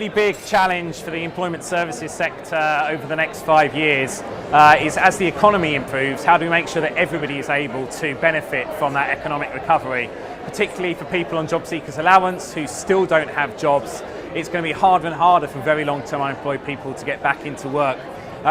really big challenge for the employment services sector over the next 5 years is, as the economy improves, how do we make sure that everybody is able to benefit from that economic recovery, particularly for people on job seekers allowance who still don't have jobs. It's going to be harder and harder for very long-term unemployed people to get back into work.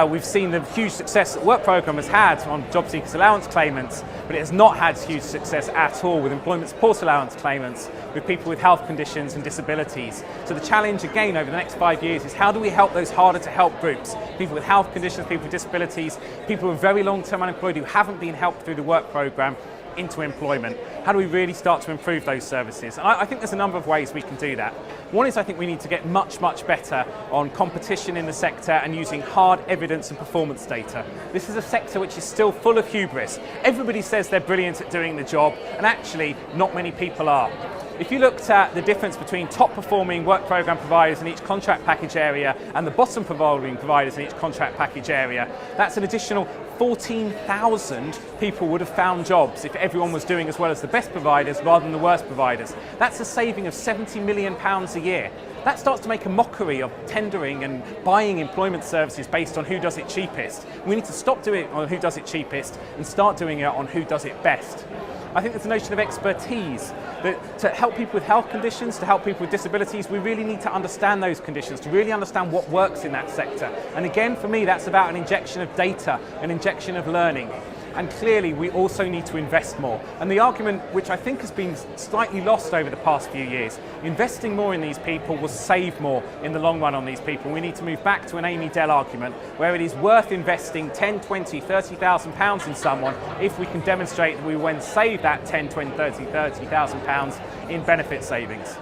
We've seen the huge success that Work Programme has had on job seekers allowance claimants, but it has not had huge success at all with employment support allowance claimants, with people with health conditions and disabilities. So the challenge again over the next 5 years is how do we help those harder to help groups, people with health conditions, people with disabilities, people who are very long-term unemployed who haven't been helped through the Work Programme into employment. How do we really start to improve those services? And I think there's a number of ways we can do that. One is I think we need to get much better on competition in the sector and using hard evidence and performance data. This is a sector which is still full of hubris. Everybody says they're brilliant at doing the job, and actually not many people are. If you looked at the difference between top performing Work Programme providers in each contract package area and the bottom performing providers in each contract package area, that's an additional 14,000 people would have found jobs if everyone was doing as well as the best providers rather than the worst providers. That's a saving of £70 million a year. That starts to make a mockery of tendering and buying employment services based on who does it cheapest. We need to stop doing it on who does it cheapest and start doing it on who does it best. I think there's a notion of expertise, that to help people with health conditions, to help people with disabilities, we really need to understand those conditions, to really understand what works in that sector. And again, for me, that's about an injection of data, an injection of learning. And clearly, we also need to invest more. And the argument, which I think has been slightly lost over the past few years, investing more in these people will save more in the long run on these people. We need to move back to an Amy Dell argument, where it is worth investing 10, 20, 30,000 pounds in someone if we can demonstrate that we will then save that 10, 20, 30,000 pounds in benefit savings.